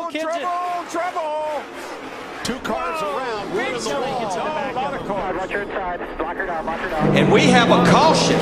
Trouble! 2 cars around. One in the wall. A lot of cars. Watch your inside. Block her down. And we have a caution.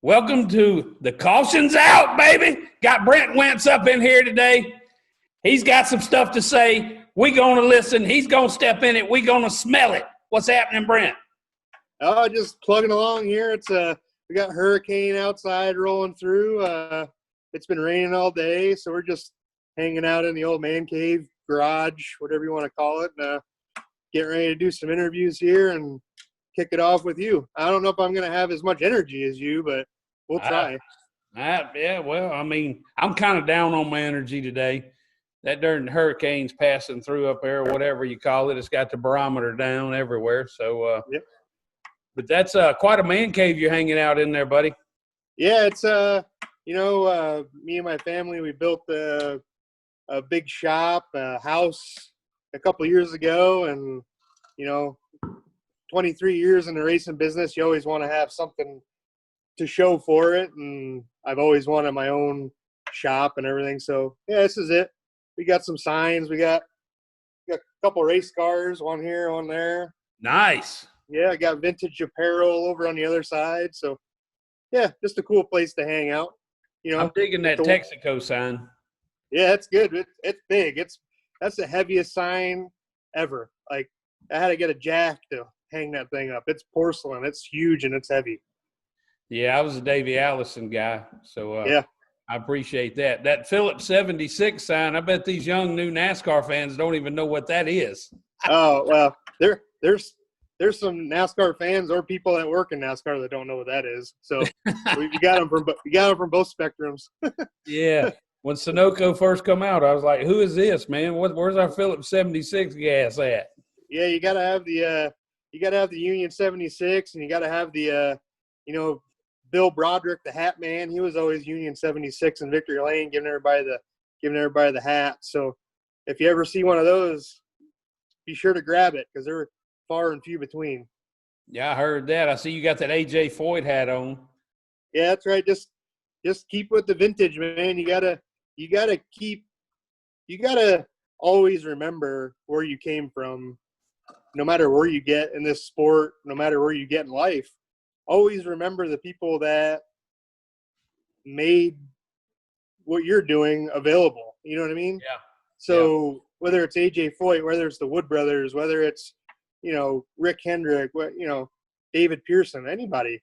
Welcome to the Caution's Out, baby. Got Brent Wentz up in here today. He's got some stuff to say. We're going to listen. He's going to step in it. We're going to smell it. What's happening, Brent? Oh, just plugging along here. It's we got hurricane outside rolling through. It's been raining all day, so we're just hanging out in the old man cave, garage, whatever you want to call it, and getting ready to do some interviews here and kick it off with you. I don't know if I'm going to have as much energy as you, but we'll try. Yeah, well, I mean, I'm kind of down on my energy today. That darn hurricane's passing through up there, whatever you call it. It's got the barometer down everywhere. So, yep. But that's quite a man cave you're hanging out in there, buddy. Yeah, it's, me and my family, we built a big shop, a house a couple of years ago, and, 23 years in the racing business, you always want to have something to show for it, and I've always wanted my own shop and everything. So yeah, this is it. We got some signs. We got a couple race cars, one here, one there. Nice. Yeah, I got vintage apparel over on the other side. So yeah, just a cool place to hang out. I'm digging that Texaco sign. Yeah, it's good. It's big. That's the heaviest sign ever. Like, I had to get a jack to hang that thing up. It's porcelain. It's huge and it's heavy. Yeah, I was a Davey Allison guy, so yeah, I appreciate that. That Phillips 76 sign, I bet these young new NASCAR fans don't even know what that is. Oh, well, there's some NASCAR fans or people that work in NASCAR that don't know what that is. So we got them from both spectrums. Yeah. When Sunoco first come out, I was like, "Who is this, man? Where's our Phillips 76 gas at?" Yeah, you got to have the Union 76, and you got to have the Bill Broderick, the hat man. He was always Union 76 in Victory Lane, giving everybody the hat. So if you ever see one of those, be sure to grab it because they're far and few between. Yeah, I heard that. I see you got that A.J. Foyt hat on. Yeah, that's right. Just keep with the vintage, man. You gotta always remember where you came from. No matter where you get in this sport, no matter where you get in life, always remember the people that made what you're doing available. You know what I mean? Yeah. So whether it's A.J. Foyt, whether it's the Wood Brothers, whether it's, Rick Hendrick, David Pearson, anybody,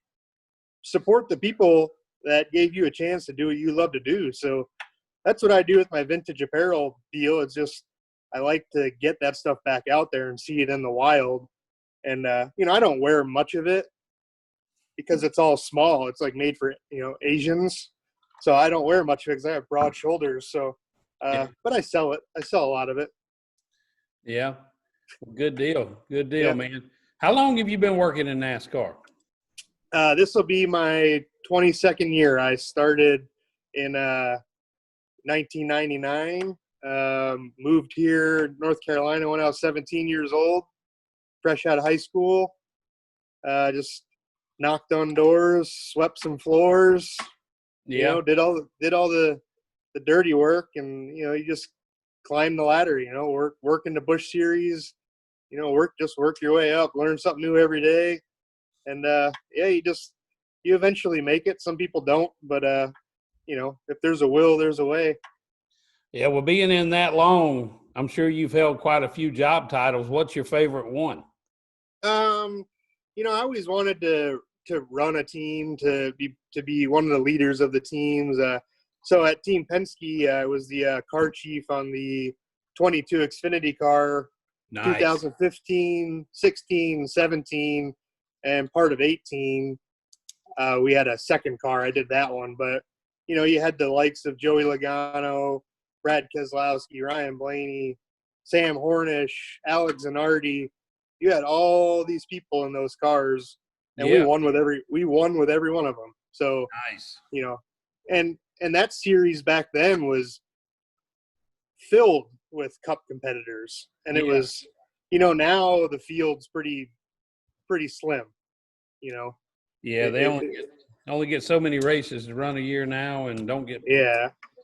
support the people that gave you a chance to do what you love to do. So that's what I do with my vintage apparel deal. It's just, I like to get that stuff back out there and see it in the wild. And, I don't wear much of it because it's all small. It's like made for, Asians. So I don't wear much of it because I have broad shoulders. So, but I sell it. I sell a lot of it. Yeah. Good deal. Good deal, yeah. Man. How long have you been working in NASCAR? This will be my 22nd year. I started in 1999. Moved here, North Carolina, when I was 17 years old, fresh out of high school. Just knocked on doors, swept some floors. Yeah, did all the dirty work, and you just climb the ladder. Work in the Busch Series. Work your way up, learn something new every day, and you eventually make it. Some people don't, but if there's a will, there's a way. Yeah, well, being in that long, I'm sure you've held quite a few job titles. What's your favorite one? I always wanted to run a team, to be one of the leaders of the teams. So at Team Penske, I was the car chief on the 22 Xfinity car, Nice. 2015, 16, 17, and part of 18. We had a second car. I did that one, but you had the likes of Joey Logano, Brad Keselowski, Ryan Blaney, Sam Hornish, Alex Zanardi. You had all these people in those cars, and we won with every one of them. So, Nice. you know, and that series back then was filled with Cup competitors, and it was, you know, now the field's pretty slim, you know. Yeah, they only get so many races to run a year now, and don't get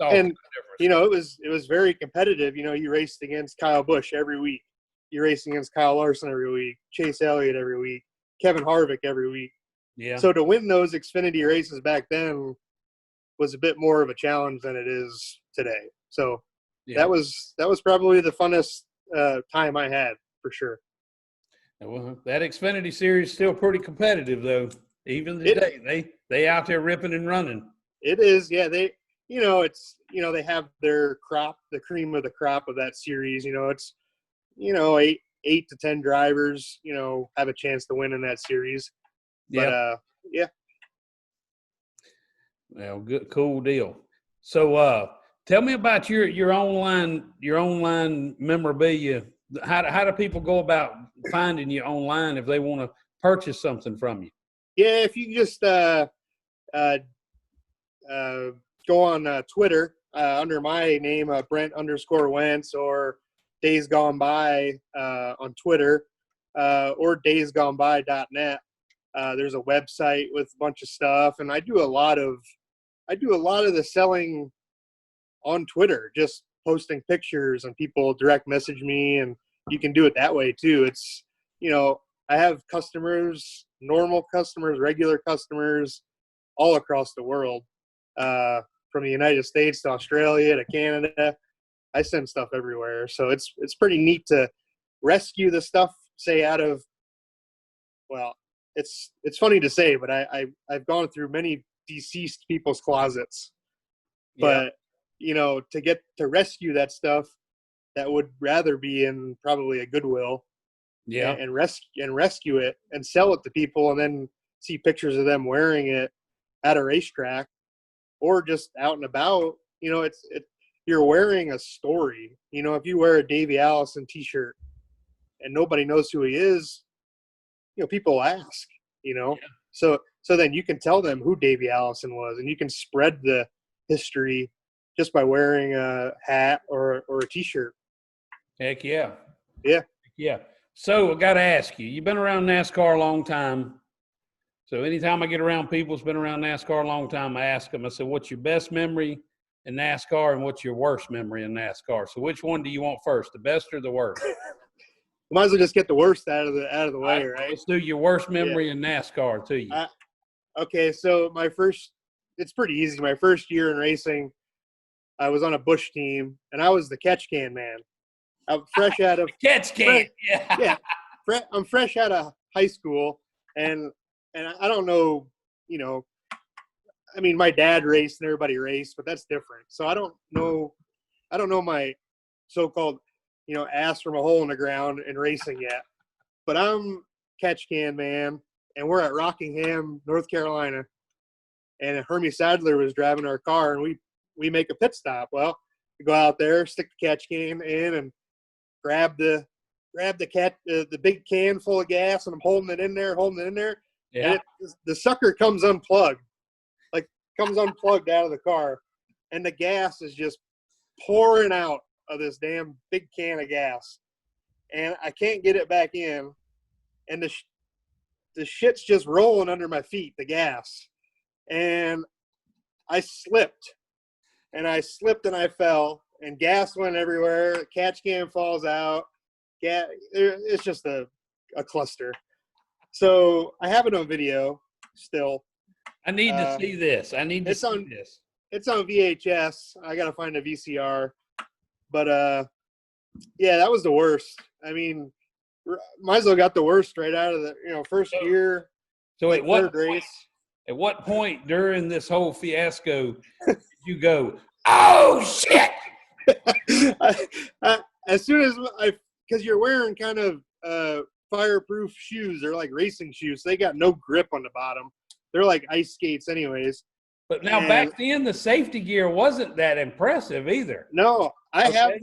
and you know, it was very competitive. You know, you raced against Kyle Busch every week, you raced against Kyle Larson every week, Chase Elliott every week, Kevin Harvick every week. Yeah. So to win those Xfinity races back then was a bit more of a challenge than it is today. So that was probably the funnest time I had, for sure. Well, that Xfinity series is still pretty competitive, though. Even today, they out there ripping and running. It is, yeah. They, you know, it's, you know, they have their crop, the cream of the crop of that series. You know, it's, you know, eight to 10 drivers, you know, have a chance to win in that series. But yeah. Well, good, cool deal. So, tell me about your online memorabilia. How do people go about finding you online if they want to purchase something from you? Yeah, if you just go on Twitter under my name, Brent_Wentz, or Days Gone By on Twitter, or daysgoneby.net. There's a website with a bunch of stuff, and I do a lot of the selling on Twitter, just posting pictures, and people direct message me, and you can do it that way too. It's, you know, I have customers, normal customers, regular customers, all across the world, from the United States to Australia to Canada. I send stuff everywhere, so it's pretty neat to rescue the stuff, say, out of, well, it's funny to say, but I've gone through many deceased people's closets, but you know, to rescue that stuff that would rather be in probably a Goodwill, and rescue it and sell it to people, and then see pictures of them wearing it at a racetrack or just out and about. You know, you're wearing a story. You know, if you wear a Davey Allison t-shirt and nobody knows who he is, you know, people ask, you know. So then you can tell them who Davey Allison was, and you can spread the history just by wearing a hat or a t-shirt. Heck yeah. Yeah. Yeah. So I got to ask you, you've been around NASCAR a long time. So anytime I get around people who's been around NASCAR a long time, I ask them, I said, what's your best memory in NASCAR and what's your worst memory in NASCAR? So which one do you want first, the best or the worst? Might as well just get the worst out of the way, right? Let's do your worst memory in NASCAR to you. Okay, so it's pretty easy. My first year in racing, I was on a Busch team, and I was the catch can man. I'm fresh out of catch can. I'm fresh out of high school, and I don't know, you know, I mean, my dad raced and everybody raced, but that's different. So I don't know my so-called, you know, ass from a hole in the ground in racing yet. But I'm catch can man, and we're at Rockingham, North Carolina, and Hermie Sadler was driving our car, and we make a pit stop. Well, we go out there, stick the catch can in, and grab the big can full of gas, and I'm holding it in there. Yeah. And the sucker comes unplugged out of the car, and the gas is just pouring out of this damn big can of gas, and I can't get it back in, and the shit's just rolling under my feet, the gas, and I slipped and I fell, and gas went everywhere. Catch can falls out. It's just a cluster. So I have it on video still. I need to see this. It's on VHS. I got to find a VCR. But, yeah, that was the worst. I mean, might as well got the worst right out of the, you know, first year. So at what point during this whole fiasco did you go, oh, shit? As soon as because you're wearing kind of fireproof shoes. They're like racing shoes. They got no grip on the bottom. They're like ice skates anyways. But now back then, the safety gear wasn't that impressive either. No, I have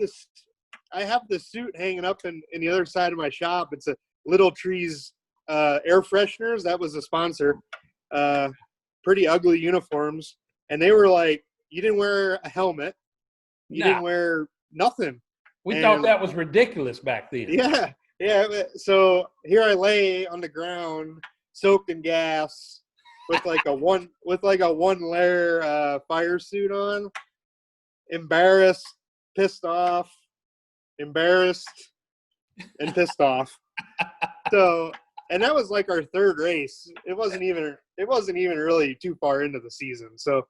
the suit hanging up in the other side of my shop. It's a Little Trees air fresheners. That was a sponsor. pretty ugly uniforms, and they were like, you didn't wear a helmet, you didn't wear nothing. We thought that was ridiculous back then. Yeah, yeah. So here I lay on the ground, soaked in gas, with like a one layer fire suit on, embarrassed, pissed off, embarrassed, and pissed off. So, and that was like our third race. It wasn't even really too far into the season. So,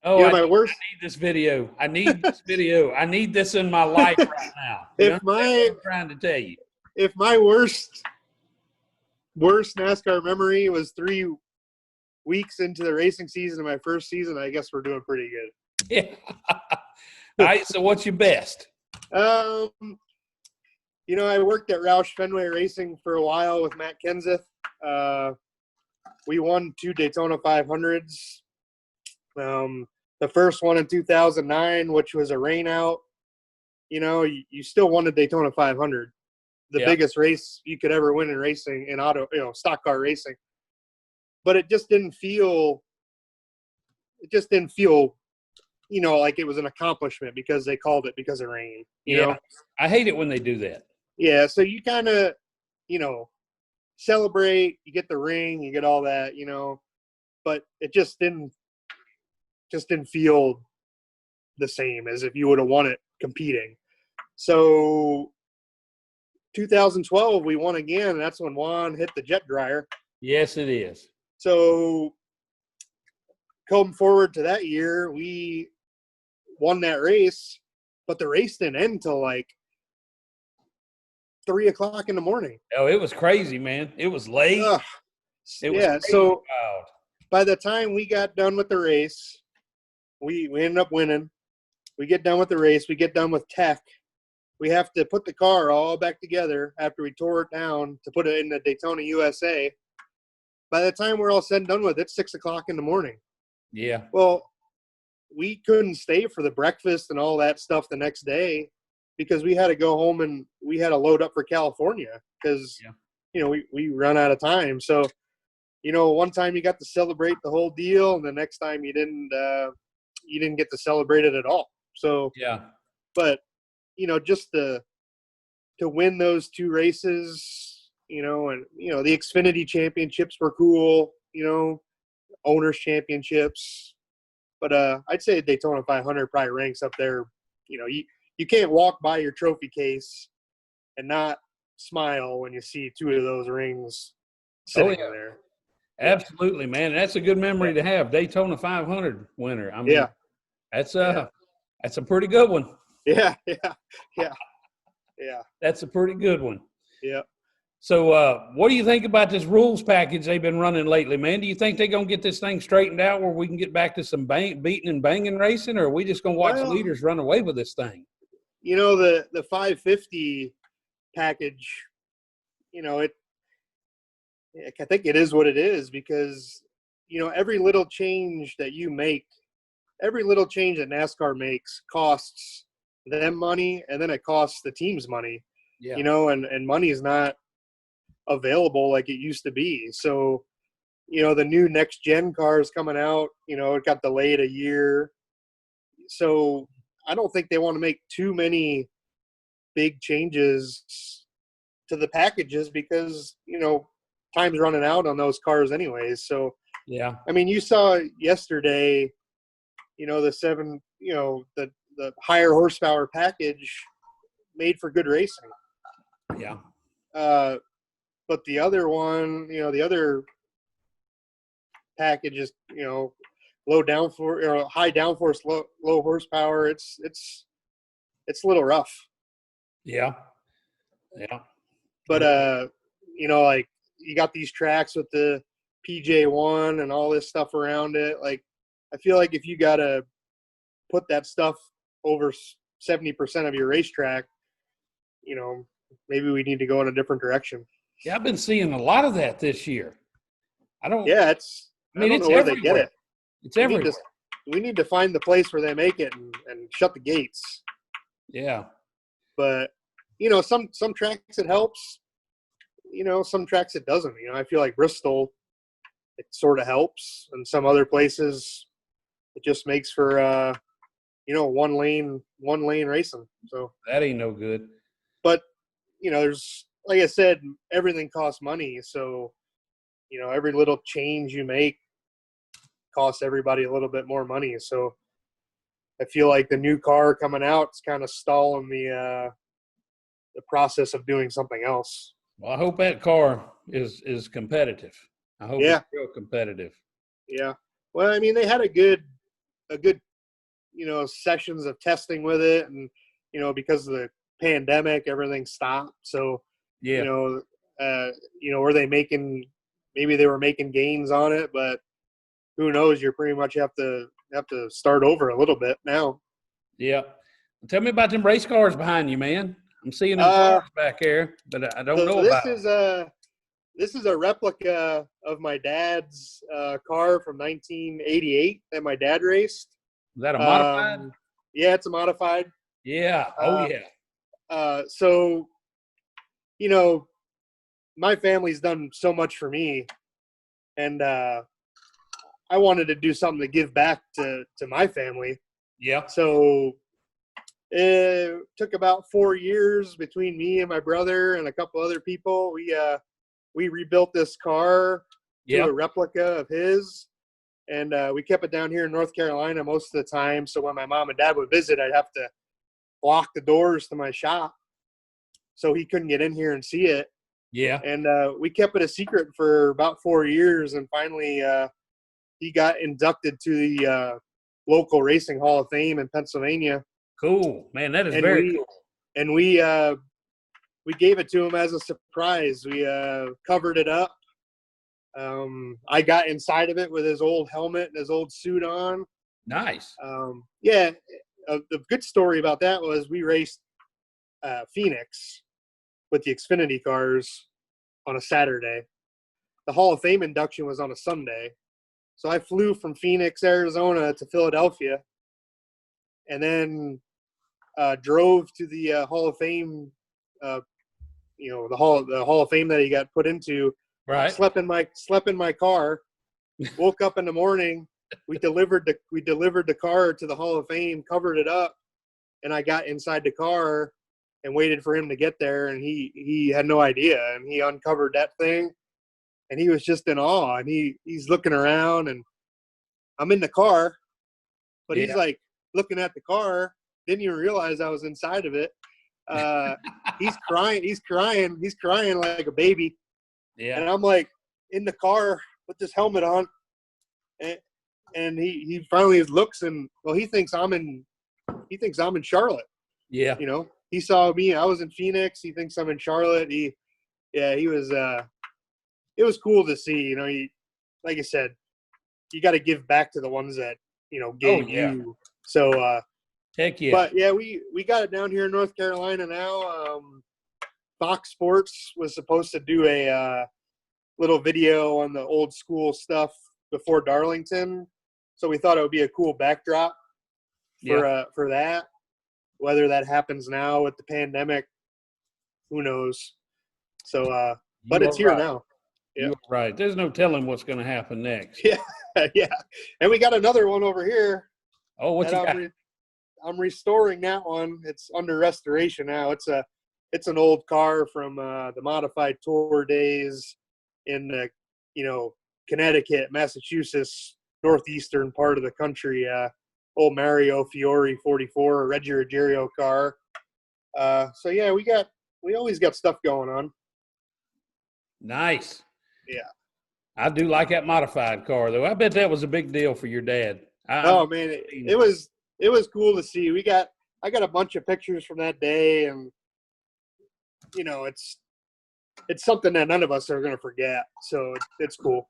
oh, you know, I worst. need this video. I need this video. I need this in my life right now. I'm trying to tell you, if my worst NASCAR memory was 3 weeks into the racing season of my first season, I guess we're doing pretty good. Yeah. All right. So, what's your best? You know, I worked at Roush Fenway Racing for a while with Matt Kenseth. We won 2 Daytona 500s. The first one in 2009, which was a rain out. You know, you still won the Daytona 500, the biggest race you could ever win in racing, in stock car racing. But it just didn't feel, you know, like it was an accomplishment because they called it because of rain. You know? I hate it when they do that. Yeah, so you kind of, you know, celebrate, you get the ring, you get all that, you know, but it just didn't feel the same as if you would have won it competing. So 2012, we won again, and that's when Juan hit the jet dryer. Yes, it is. So coming forward to that year, we won that race, but the race didn't end till like 3 o'clock in the morning. Oh, it was crazy, man. It was late. It was crazy. So wild. By the time we got done with the race, we ended up winning. We get done with the race. We get done with tech. We have to put the car all back together after we tore it down to put it in the Daytona USA. By the time we're all said and done with it, it's 6 o'clock in the morning. Yeah. Well, we couldn't stay for the breakfast and all that stuff the next day because we had to go home and we had to load up for California because, you know, we run out of time. So, you know, one time you got to celebrate the whole deal, and the next time you didn't get to celebrate it at all. So, but, you know, just to win those 2 races, you know, and, you know, the Xfinity championships were cool, you know, owners championships. But I'd say Daytona 500 probably ranks up there. You know, you can't walk by your trophy case and not smile when you see 2 of those rings sitting in there. Absolutely, man. That's a good memory to have. Daytona 500 winner. I mean, that's a pretty good one. Yeah. That's a pretty good one. Yeah. So what do you think about this rules package they've been running lately, man? Do you think they're going to get this thing straightened out where we can get back to some beating and banging racing, or are we just going to watch leaders run away with this thing? You know, the 550 package, you know, I think it is what it is because, you know, every little change that you make, every little change that NASCAR makes costs them money, and then it costs the teams money, you know, and money is not available like it used to be. So, you know, the new next gen cars coming out, you know, it got delayed a year. So I don't think they want to make too many big changes to the packages because, you know, time's running out on those cars anyways. So, I mean, you saw yesterday, you know, the higher horsepower package made for good racing. Yeah. But the other one, you know, the other package is, you know, high downforce, low horsepower. It's a little rough. Yeah. But you know, like you got these tracks with the PJ1 and all this stuff around it. Like, I feel like if you got to put that stuff over 70% of your racetrack, you know, maybe we need to go in a different direction. Yeah, I've been seeing a lot of that this year. I don't know it's everywhere. They get it. It's everywhere. We need to find the place where they make it and shut the gates. Yeah. But, you know, some tracks it helps. You know, some tracks it doesn't. You know, I feel like Bristol, it sort of helps. And some other places, it just makes for one lane racing. So That ain't no good. but there's, like I said, everything costs money. So every little change you make costs everybody a little bit more money. So I feel like the new car coming out is kind of stalling the process of doing something else. Well, I hope that car is competitive. I hope it's real competitive. Yeah. Well, I mean, they had a good sessions of testing with it, and because of the pandemic, everything stopped. So were they maybe they were making gains on it, but who knows? You pretty much have to start over a little bit now. Yeah. Tell me about them race cars behind you, man. I'm seeing them cars back there, but I don't know about them. This is a replica of my dad's car from 1988 that my dad raced. Is that a modified? Yeah, it's a modified. Yeah. Oh, yeah. So, my family's done so much for me, and I wanted to do something to give back to my family. Yeah. So it took about 4 years between me and my brother and a couple other people. We rebuilt this car to a replica of his, and we kept it down here in North Carolina most of the time. So when my mom and dad would visit, I'd have to lock the doors to my shop so he couldn't get in here and see it. Yeah. And we kept it a secret for about 4 years, and finally he got inducted to the local Racing Hall of Fame in Pennsylvania. Cool, man. That is very cool. And we gave it to him as a surprise. We covered it up. I got inside of it with his old helmet and his old suit on. Nice. The good story about that was we raced Phoenix with the Xfinity cars on a Saturday. The Hall of Fame induction was on a Sunday. So I flew from Phoenix, Arizona to Philadelphia, and then drove to the Hall of Fame, the Hall of Fame that he got put into. Right. Slept in my car, woke up in the morning. We delivered the car to the Hall of Fame, covered it up, and I got inside the car and waited for him to get there, and he had no idea, and he uncovered that thing, and he was just in awe, and he's looking around, and I'm in the car, but he's like looking at the car, didn't even realize I was inside of it. He's crying like a baby. Yeah. And I'm like in the car with this helmet on, and he finally looks, and he thinks I'm in Charlotte. Yeah. He saw me. I was in Phoenix. He thinks I'm in Charlotte. He was. It was cool to see. Like I said, you got to give back to the ones that gave you. So. Heck yeah. But yeah, we got it down here in North Carolina now. Fox Sports was supposed to do a little video on the old school stuff before Darlington, so we thought it would be a cool backdrop for that. Whether that happens now with the pandemic, who knows? So, but it's here now. Yeah. You're right. There's no telling what's going to happen next. Yeah, yeah. And we got another one over here. Oh, what you got? I'm restoring that one. It's under restoration now. It's an old car from the modified tour days in the Connecticut, Massachusetts, northeastern part of the country. Old Mario Fiore 44 Reggie Ruggiero car. So yeah, we always got stuff going on. Nice. Yeah. I do like that modified car though. I bet that was a big deal for your dad. Man, it was cool to see. I got a bunch of pictures from that day, and it's something that none of us are going to forget. So it's cool.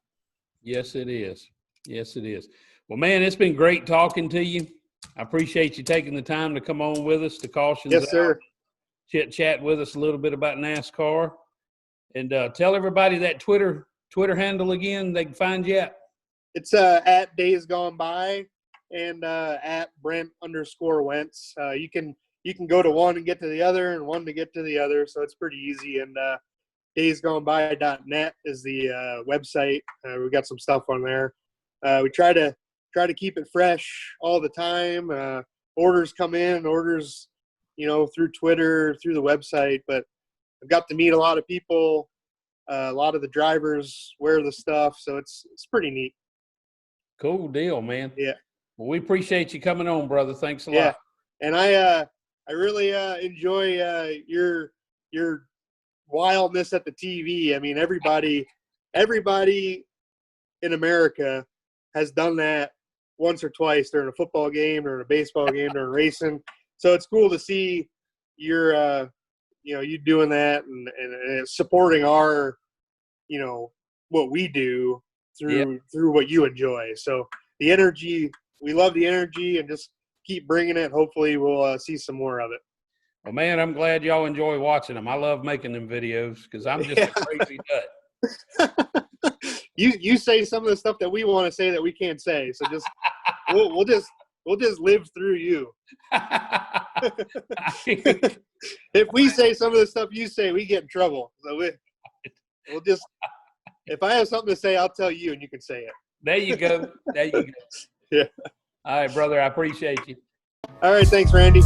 Yes, it is. Yes, it is. Well, man, it's been great talking to you. I appreciate you taking the time to come on with us to Cautions Yes, sir. Chat with us a little bit about NASCAR, and tell everybody that Twitter handle again. They can find you at. It's at Dayz Gone By and at Brent_Wentz. You can go to one and get to the other, and one to get to the other. So it's pretty easy. And daysgoneby.net is the website. We got some stuff on there. We try to keep it fresh all the time. Orders come in, orders, through Twitter, through the website. But I've got to meet a lot of people. A lot of the drivers wear the stuff, so it's pretty neat. Cool deal, man. Yeah. Well, we appreciate you coming on, brother. Thanks a Yeah. lot. And I really enjoy your wildness at the TV. I mean, everybody in America has done that once or twice during a football game or a baseball game or racing. So it's cool to see you're you doing that and supporting our, what we do through what you enjoy. So the energy, we love the energy, and just keep bringing it. Hopefully we'll see some more of it. Well, man, I'm glad y'all enjoy watching them. I love making them videos because I'm just a crazy nut. You say some of the stuff that we want to say that we can't say. So just we'll just live through you. If we say some of the stuff you say, we get in trouble. So we'll just, if I have something to say, I'll tell you and you can say it. There you go. There you go. Yeah. All right, brother. I appreciate you. All right. Thanks, Randy.